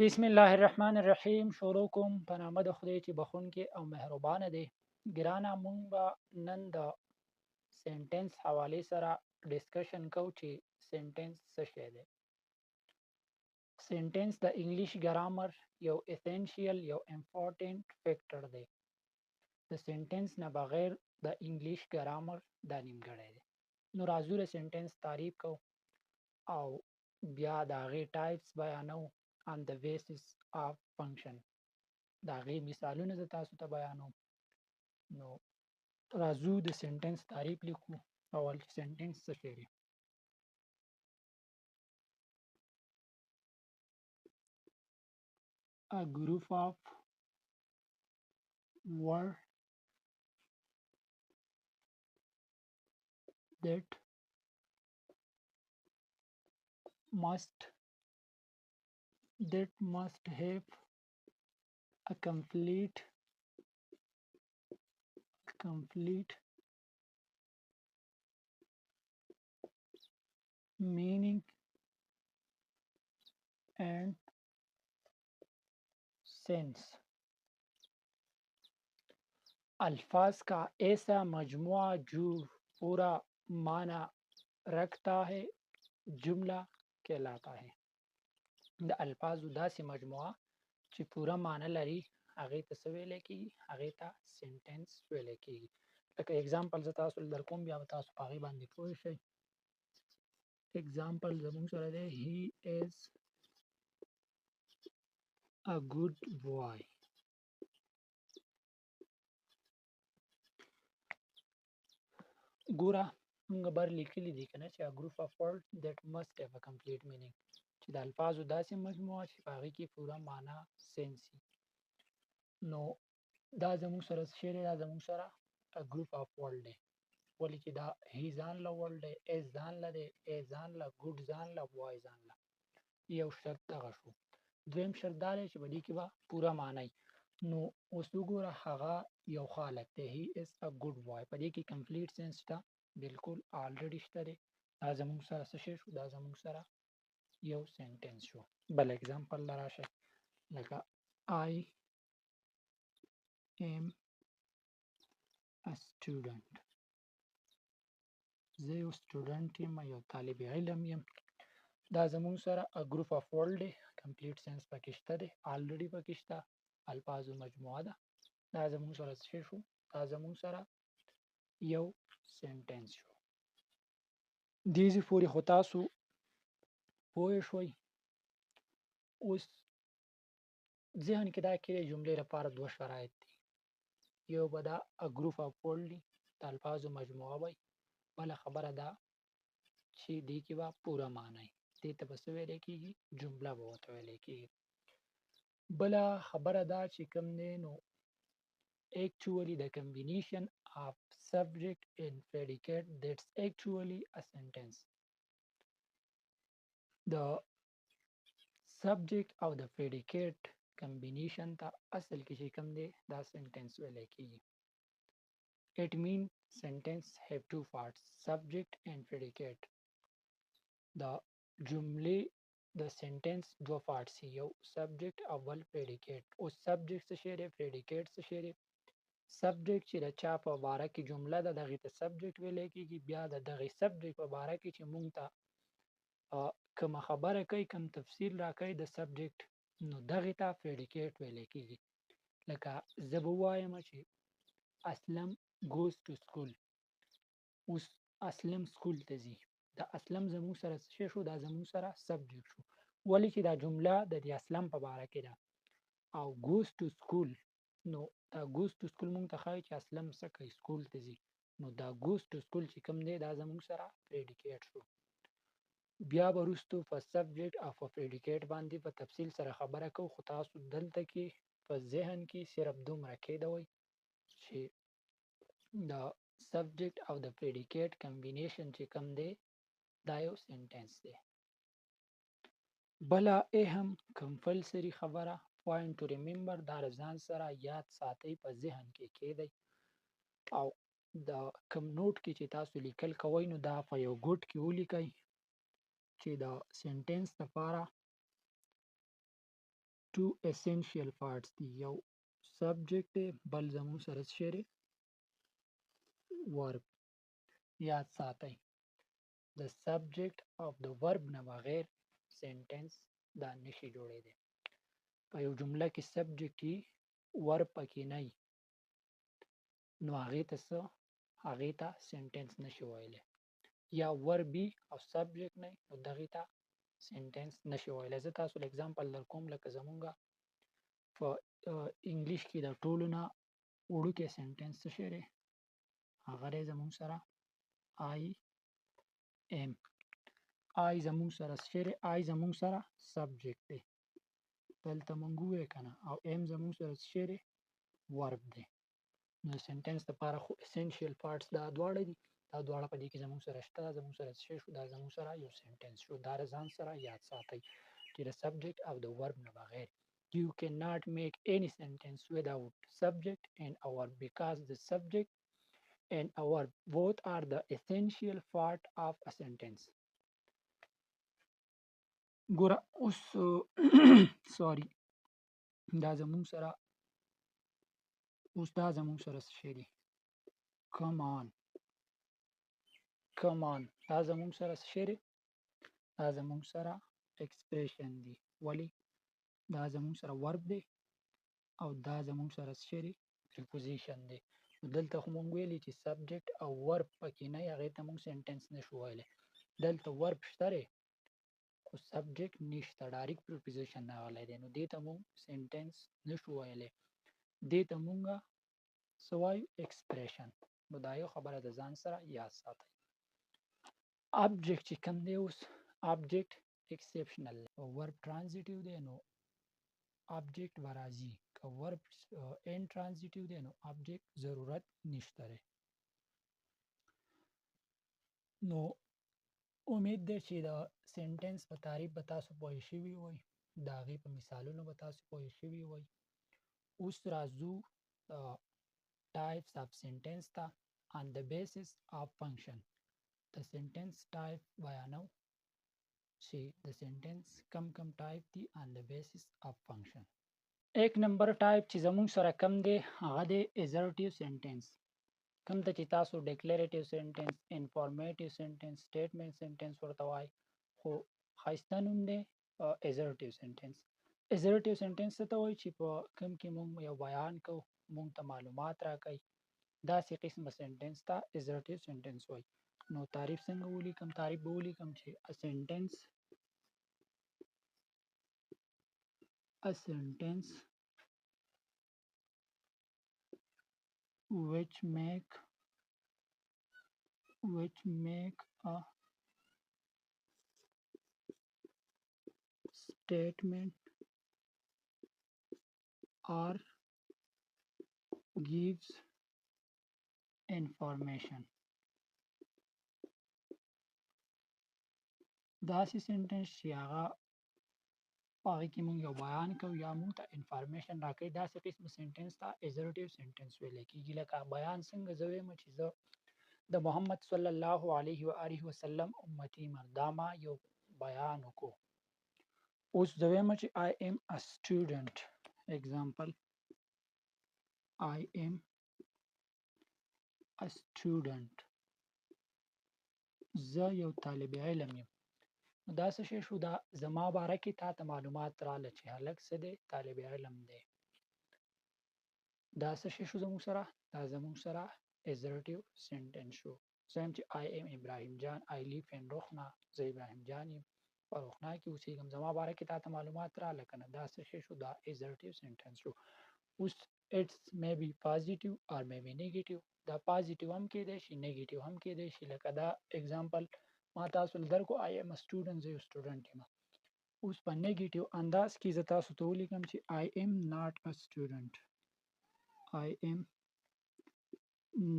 بسم الله الرحمن الرحیم. شروع کوم په نامه د خدای چې بخښونکی او مهربانه دی. ګرانه، مونږ به نن د سینټنس حوالې سره ډسکشن کوو چې سینټنس څه شی دی. سینټنس د انګلیش ګرامر یو اسینشیل یو امپورټنت فیکټر دی. د سینټنس نه بغیر د انګلیش ګرامر دا نیمګړی دی. نو راځو د سینټنس تعریف کوو او بیا د هغې ټایپس بیانوو on the basis of function. دا غي مثالونه زه تاسو ته بیانوم. نو راځو د سنټنس تعریف لیکو. اول سنټنس څه شی دی؟ A group of words that must have a complete meaning and sense. अल्फाज का ऐसा मजमुआ जो पूरा माना रखता है जुमला कहलाता है. د الفاظو داسې مجموعه چې پوره معنی لري هغې ته څه ویلی کېږي؟ هغې ته سینټنس ویلی کېږي. لکه اگزامپل زه تاسو در کوم، بیا به تاسو په هغې باندې پوه شئ. اگزامپل زموږ سره دی: he is a good boy. ګوره موږ بر لیکلي دي که نه چې a group of words that must have a complete meaning، چې د الفاظو داسې مجموعه چې په هغې کې پوره معنا سنس وي. نو دا زموږ سره څه شی دی؟ دا زموږ سره a group of words دی. ولې چې دا he ځان له world دی، is ځان له دی، a ځان له، good ځان له، boy ځان له. یو شرط دغه شو. دویم شرط دا دی چې په دې کې به پوره معنا وي. نو اوس وګوره هغه یو خالق دی، he is a good boy. په دې کې کمپلیټ سنس شته؟ بالکل آلریډي شته دی. دا زموږ سره څه شی شو؟ دا زموږ سره یو سینټنس شو. بل اگزامپل له راشئ، لکه I am a student. زه یو سټوډنټ یم، یو طالب علم یم. دا زموږ سره a group of words دی، کمپلیټ سنس پکې شته دی، آلریډي پکې شته، الفاظو مجموعه ده. دا زموږ سره څه شو؟ دا زموږ سره یو سینټنس شو. دېزې پورې خو تاسو پوه شوئ. اوس ذهن کې دا کېږي جملې لپاره دوه شرایط دي. یو به دا a group of words دی، د الفاظو مجموعه وي. بله خبره ده چې دې کې به پوره معنا وي. دې ته به څه ویلی کېږي؟ جمله به ورته ویلی کېږي. بله خبره دا چې کوم دی نو actually the combination of subject and predicate that's actually a sentence. The subject او the predicate combination ته اصل کې چې کوم دی دا sentence ویلی کېږي. It means sentence have two parts, subject and predicate. د جملې د سنټنس دوه پارټس، یو سبجیکټ او بل پریډیکیټ. اوس سبجیکټ څه شی دی؟ پریډیکیټ څه شی دی؟ سبجیکټ چې د چا په باره کې جمله ده دغې ته سبجیکټ ویلی کېږي. بیا د دغې سبجیکټ په باره کې چې موږ ته کومه خبره کوي، کوم تفصیل راکوي د سبجیکټ، نو دغې ته پریډیکیټ ویلی کېږي. لکه زه به ووایم چې اسلم goes to school. اوس اسلم سکول ته ځي. د اسلم زموږ سره څه شو؟ دا زموږ سره سبجیکټ شو. ولې چې دا جمله د دې اسلم په باره کې ده. او goes to school، نو دا goes to school موږ ته ښایي چې اسلم څه کوي؟ سکول ته ځي. نو دا goes to school چې کوم دی دا زموږ سره پریډیکیټ شو. بیا به وروستو په سبجیکټ او په پریډیکیټ باندې په تفصیل سره خبره کوو، خو تاسو دلته کې په ذهن کې صرف دومره کېدوئ چې د سبجیکټ او د پریډیکیټ کمبینیشن چې کوم دی دا یو سینټنس دی. بله اهم کمپلسري خبره پوینټ ټو ریممبر، دا ځان سره یاد ساتئ، په ذهن کې کېږدئ. او د کوم نوټ کې چې تاسو لیکل کوئ نو دا په یو ګوټ کې ولیکئ چې د سینټنس لپاره two essential parts دي، یو subject دی بل زمون سره څه دی verb. یاد ساتئ the subject of the verb نه بغیر sentence دا نشي جوړېدی. په یو جمله کې subject وي verb پکې نه وي نو هغې ته sentence نشي ویلی، یا verb وي او subject نه نو دغې ته sentence نشي ویلی. زه تاسو له اگزامپل در کوم لکه زمونږه په انګلیش کې د ټولو نه وړوکی sentence څه شی دی هغه دی زمونږ سره I am. I زمونږ سره څه شی دی I زمونږ سره subject دی دلته مونږ ووایو که نه، او am زمونږ سره څه شی دی verb دی. نو سنټنس لپاره خو essential parts دا دواړه دي، دا دواړه په دې کې زموږ سره شته، دا زموږ سره څه شو دا زموږ سره یو سنټنس شو. دا ځان سره یاد ساتئ چې د subject او د verb نه بغیر you cannot make any sentence without subject and a verb because the subject and a verb both are the essential part of a sentence. ګوره اوس سوري دا زموږ سره اوس دا زموږ سره څه شی دی come on دا زموږ سره څه شی دی دا زموږ سره expression دی. ولی دا زموږ سره verb دی او دا زموږ سره څه شی دی preposition دی. دلته خو مونږ ویلي چې subject او verb پکې نه وي هغې ته مونږ sentence نشو ویلی. دلته verb شته دی خو subject نشته ډایرکټ preposition راغلی دی نو دې ته مونږ sentence نشو ویلی، دې ته مونږه څه وایو expression. نو دا یو خبره د ځان سره یاد ساتئ. object چې کوم دی اوس object exceptional دی او verb transitive دی نو object به راځي، که verb intransitive دی نو object ضرورت نشته دی. نو امید ده چې د سنټنس په تعریف به تاسو پوه شوي وئ، د هغې په مثالونو به تاسو پوه شوي وئ. اوس راځو types of sentence ته on the basis of function. د sentence type بیانو چې د sentence کم type دي on the basis of function. ایک نمبر type چې زموږ سره کم دی هغه دی assertive sentence. کوم ته چې تاسو declarative sentence، informative sentence، statement sentence ورته وایي، خو ښایسته نوم دی assertive sentence. assertive sentence څه ته وایي چې په کوم کې مونږ یو بیان کوو، مونږ ته معلومات راکوي، داسې قسمه sentence ته assertive sentence وایي. نو تعریف څنګه ولیکم؟ تعریف به ولیکم چې a sentence which make a statement or gives information. داسې سنټنس چې هغه په هغې کې مونږ یو بیان کوو یا مونږ ته انفارمیشن راکوي، داسې قسم سنټنس ته assertive sentence ویلی کېږي. لکه بیان څنګه زه وایم چې زه د محمد صلی الله علیه و آله وسلم امتی یم، دا ما یو بیان وکړو. اوس زه وایم چې I am a student. example I am a student. زه یو طالب علم یم. نو دا څه شی شو؟ دا زما باره کې تا ته معلومات راغله چې هلک څه دی طالب علم دی. دا څه شی شو زموږ سره؟ دا زموږ سره assertive sentence شو. زه یم چې I am ابراهیم جان I live in روخنا. زه ابراهیم جان یم په روخنا کې اوسېږم. زما باره کې تا ته معلومات راغله که نه؟ دا څه شی شو؟ دا assertive sentence شو. اوس it's maybe positive or maybe negative. دا positive هم کېدی شي negative هم کېدی شي. لکه دا example ما تاسو له درکو I am a student. زه یو student یم. اوس په negative انداز کې زه تاسو ته ولیکم چې I am not a student. I am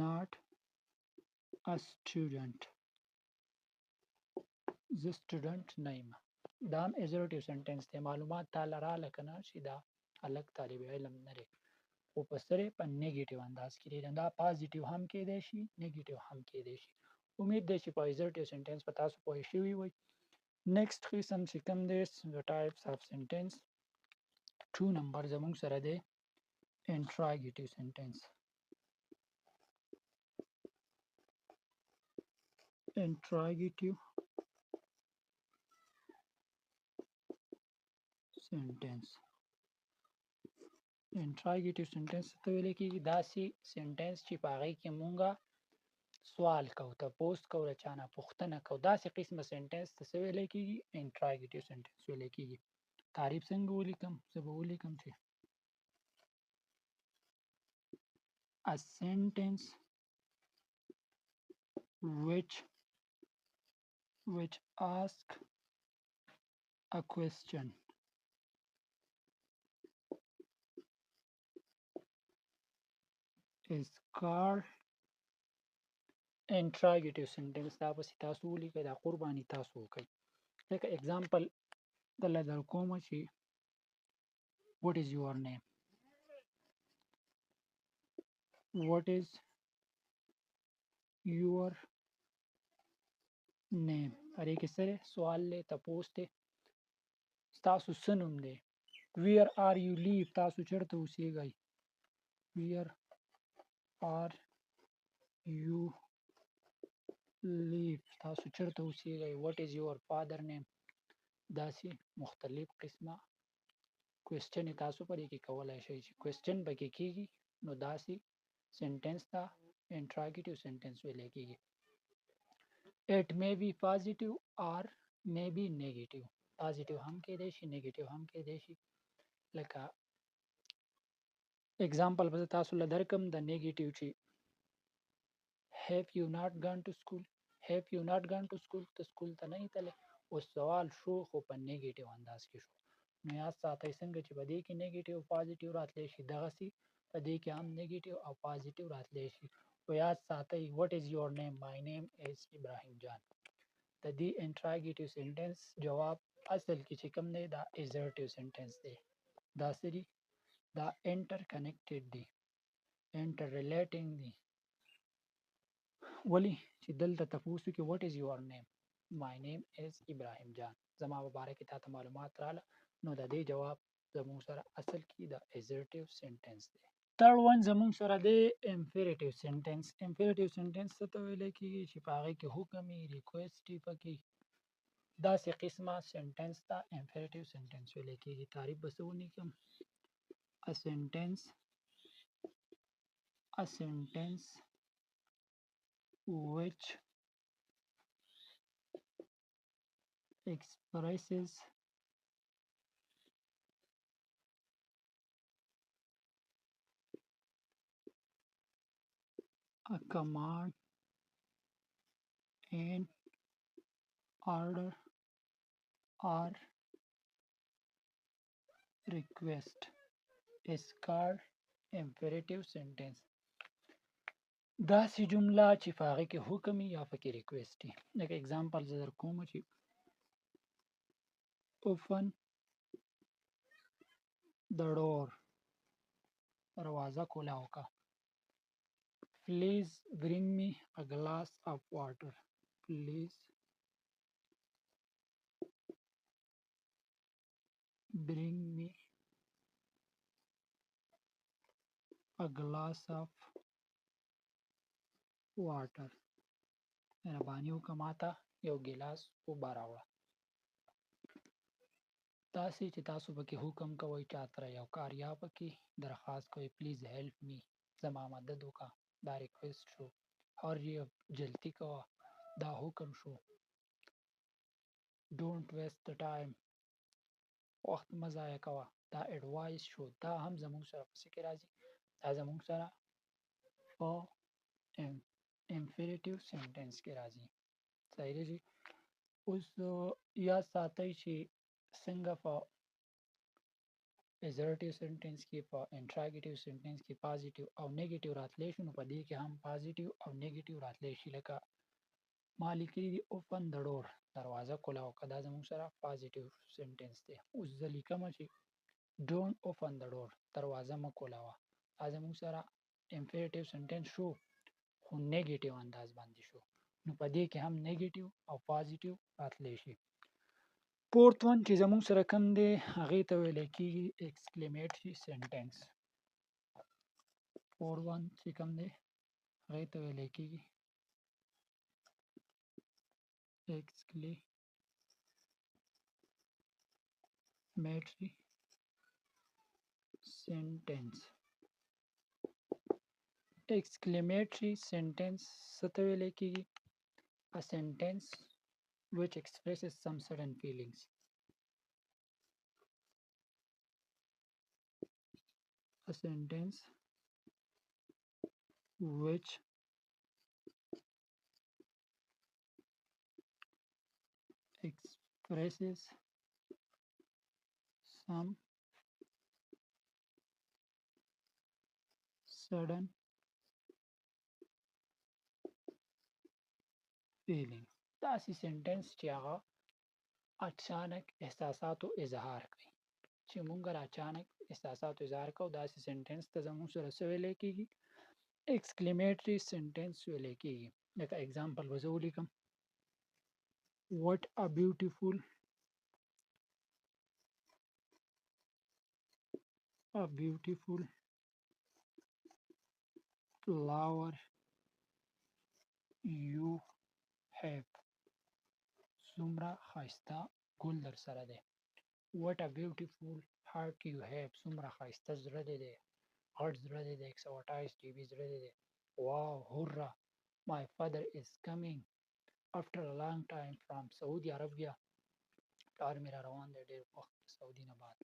not a student. زه student نه یم. دا هم assertive sentence دی. معلومات تاله راغله که نه چې دا هلک طالب علم نه دی، خو په سره په نیګیټیو انداز کې دی. دا پازیټیو هم کېدی شي نیګیټیو هم کېدی شي. امید دی چې په assertive sentence په تاسو پوه شوي وئ. نیکسټ قسم چې کوم دی د types of sentence 2 نمبر زموږ سره دی انټراګیټیو سنټنس. انټراګیټیو سنټنس. انټراګیټیو سنټنس ته ویل کېږي داسې سنټنس چې په هغې کې مونږه سوال کوو، تپوس کوو، له چا نه پوښتنه کوو. داسې قسمه سنټنس ته څه ویلی کېږي؟ انټراګیټیو سنټنس ویلی کېږي. تعریف څنګه ولیکم؟ زه به ولیکم چې a sentence which ask a question is called interrogative sentence. دا پسې تاسو ولیکئ، دا قرباني تاسو وکئ. لکه اگزامپل دله در کومه چې what is your name؟ what is your name؟ هرې کې څه دی؟ سوال دی، تپوس دی. ستاسو څه نوم دی؟ where are you live؟ تاسو چېرته اوسېږئ؟ where are you live؟ تاسو چېرته اوسېږئ؟ what is your father name؟ داسې مختلف قسمه کوېسچن تاسو پرې کې کولی شئ چې کوېسچن پکې کېږي، نو داسې سنټنس ته انټراګیټیو سنټنس ویلی کېږي. it may be positive or may be negative. پازیټیو هم کېدی شي، نیګیټیو هم کېدی شي. لکه اگزامپل به زه تاسو له درکم د نیګیټیو چې have you not gone to school؟ have you not gone to school؟ ته سکول ته نه یې تللی. اوس سوال شو خو په نیګیټیو انداز کې شو. نو یاد ساتئ څنګه چې په دې کې نیګیټیو او پازیټیو راتلی شي، دغسې په دې کې هم نیګیټیو او پازیټیو راتلی شي. خو یاد ساتئ what is your name؟ my name is ابراهیم جان. د دې انټراګیټیو سنټنس جواب اصل کې چې کوم دی دا ایزرټیو سنټنس دی. دا څه دي؟ دا انټر کنیکټډ دي، انټر ریلیټینګ دي. ولی چې دلته تپوس وکړي what is your name؟ my name is ابراهیم جان. زما په باره کې تاته معلومات رااله، نو د دې جواب زموږ سره اصل کې د ایزرټیو سنټنس دی. تھرډ ون زموږ سره دی امپیریټیو سنټنس. امپیریټیو سنټنس څه ته ویلی کېږي؟ چې په هغې کې حکم وي، ریکویسټ وي پکې. داسې قسمه سنټنس ته امپیریټیو سنټنس ویلی کېږي. تعریف به څه ولیکم؟ a sentence which expresses a command, an order or request is called imperative sentence. داسې جمله چې په هغې کې حکم وي یا پکې ریکویسټ وي. لکه اگزامپل زه در کوم چې open the door، دروازه کولاو کا. please bring me a glass of water، please bring me a glass of water، مهرباني وکړه ماته یو ګیلاس اوبه راوړه. داسې چې تاسو پکې حکم کوئ چا سره یو کار، یا پکې درخواست کوئ پلیز هیلپ می، زما مدد وکړه، دا ریکویسټ شو. هوري اپ، جلدي کوه، دا حکم شو. ډونټ ویسټ د ټایم، وخت مه ضایع کوه، دا ایډوایس شو. دا هم زموږ سره په څه کې راځي؟ دا زموږ سره په امپیریټیو سنټنس کې راځي. صحیح دی. اوس یاد ساتئ چې څنګه په ایزرټیو سنټنس کې، په انټراګیټیو سنټنس کې پازیټیو او نیګیټیو راتلی شي، نو په دې کې هم پازیټیو او نیګیټیو راتلی شي. لکه ما لیکلي دي اوپن د ډور، دروازه کولاو که، دا زموږ سره پازیټیو سنټنس دی. اوس زه لیکمه چې ډونټ اوپن د ډور، دروازه مه کولاوه، دا زموږ سره امپیریټیو سنټنس شو خو نیګیټیو انداز باندې شو. نو په دې کې هم نیګیټیو او پازیټیو راتلی شي. فورث ون چې زموږ سره کم دی هغې ته ویلی کېږي exclamatory sentence. فورث ون چې کم دی هغې ته ویلی کېږي exclamatory sentence. Exclamatory sentence څه ته ویلی کېږي؟ A sentence which expresses some sudden feelings. A sentence which expresses some sudden feeling. داسې سنټنس چې هغه اچانک احساساتو اظهار کوي. چې مونږ اچانک احساساتو اظهار کوو داسې سنټنس ته زموږ سره څه ویلی کېږي؟ exclamatory sentence ویلی کېږي. لکه اگزامپل به زه ولیکم What a beautiful flower you have. څومره ښایسته ګل در سره دی. What a beautiful heart you have. څومره ښایسته زړه دی دی. غټ زړه دی دی. 128 GB زړه دی دی. Wow, hurrah. My father is coming after a long time from Saudi Arabia. پلار مې را روان دی ډېر وخت سعودي نه بعد.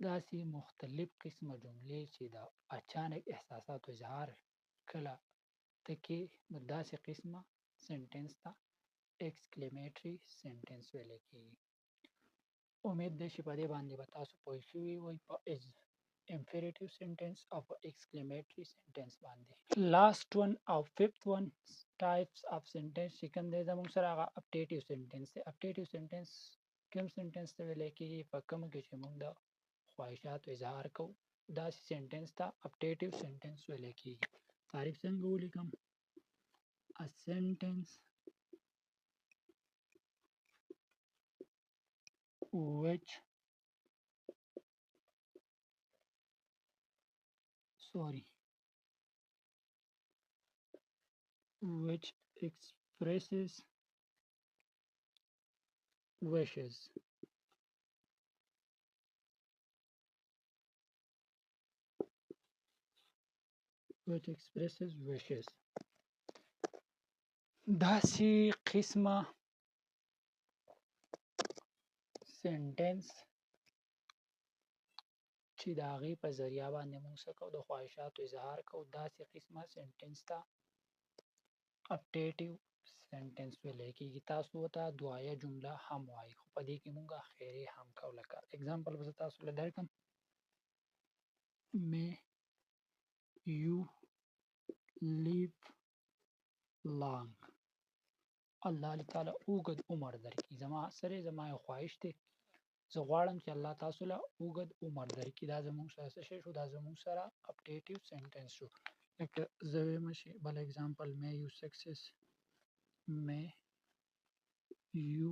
داسې مختلف قسمه جملې چې د اچانک احساساتو اظهار کله ته کې نو داسې قسمه سنټنس ته exclamatory sentence ویلی کېږي. امید دی چې په دې باندې به تاسو پوه شوي وئ په imperative sentence او په exclamatory sentence باندې. last one او fifth one types of sentence چې کوم دی زموږ سره هغه aptative sentence دی. aptative sentence کوم sentence ته ویلی کېږي؟ په کومه کې چې موږ د خواهشاتو اظهار کوو داسې سنټنس ته aptative sentence ویلی کېږي. تعریف څنګه ولیکم؟ A sentence which expresses wishes. داسې قسمه سنټنس چې د هغې په ذریعه باندې موږ څه کوو د خواهشاتو اظهار کوو داسې قسمه سنټنس ته aptative sentence ویلی کېږي. تاسو ورته دعایه جمله هم وایي خو په دې کې موږ خیرې هم کوو. لکه اگزامپل به زه تاسو له درکړم May you live long. الله دې تعالی اوږد عمر درکړي. زما سره زما یو خواهش دی زه غواړم چې الله تاسو له اوږد عمر درکړي. دا زموږ سره څه شی شو؟ دا زموږ سره aptative sentence شو. لکه زه ویم چې بل اگزامپل may you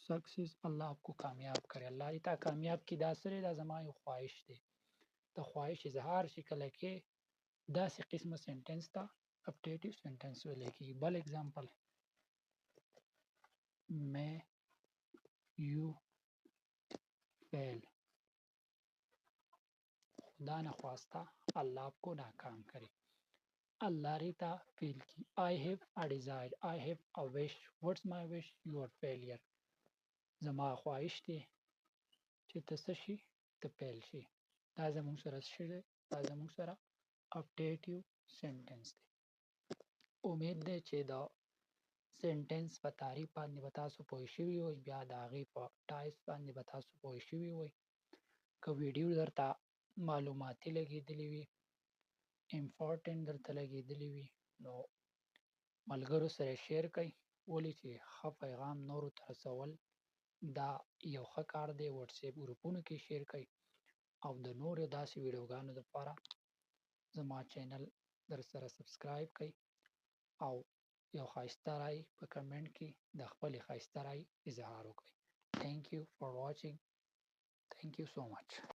success. الله آپ کو کامیاب کرے. الله دې تا کامیاب کړي. دا سره دا زما یو خواهش دی. د خواهش اظهار چې کله کې داسې قسمه سنټنس ته aptative sentence ویلی کېږي. بل اگزامپل may you fail. خدا نخواسته الله آپ کو ناکام کرے. Allah rita fail ki. I have a desire. I have a wish. What's my wish? Your failure. زما خواهش دی چې ته څه شي؟ ته فیل شي. دا زموږ سره څه شی دی؟ دا زموږ سره aptative sentence دی. امید دی چې دا سنټنس په تعریف باندې به تاسو پوه شوي وئ. بیا د هغې په ټایپس باندې به تاسو پوه شوي وئ. که ویډیو درته معلوماتي لګېدلې وي امپورټنټ درته لګېدلې وي نو ملګرو سره شیر کړئ. ولې چې ښه پیغام نورو ته رسول دا یو ښه کار دی. وټساپ ګروپونو کې شیر کړئ او د نورو داسې ویډیوګانو لپاره زما چینل در سره سبسکرایب کړئ او یو ښایسته رای په کمنټ کې د خپلې ښایسته رای اظهار وکړئ. Thank you for watching. Thank you so much.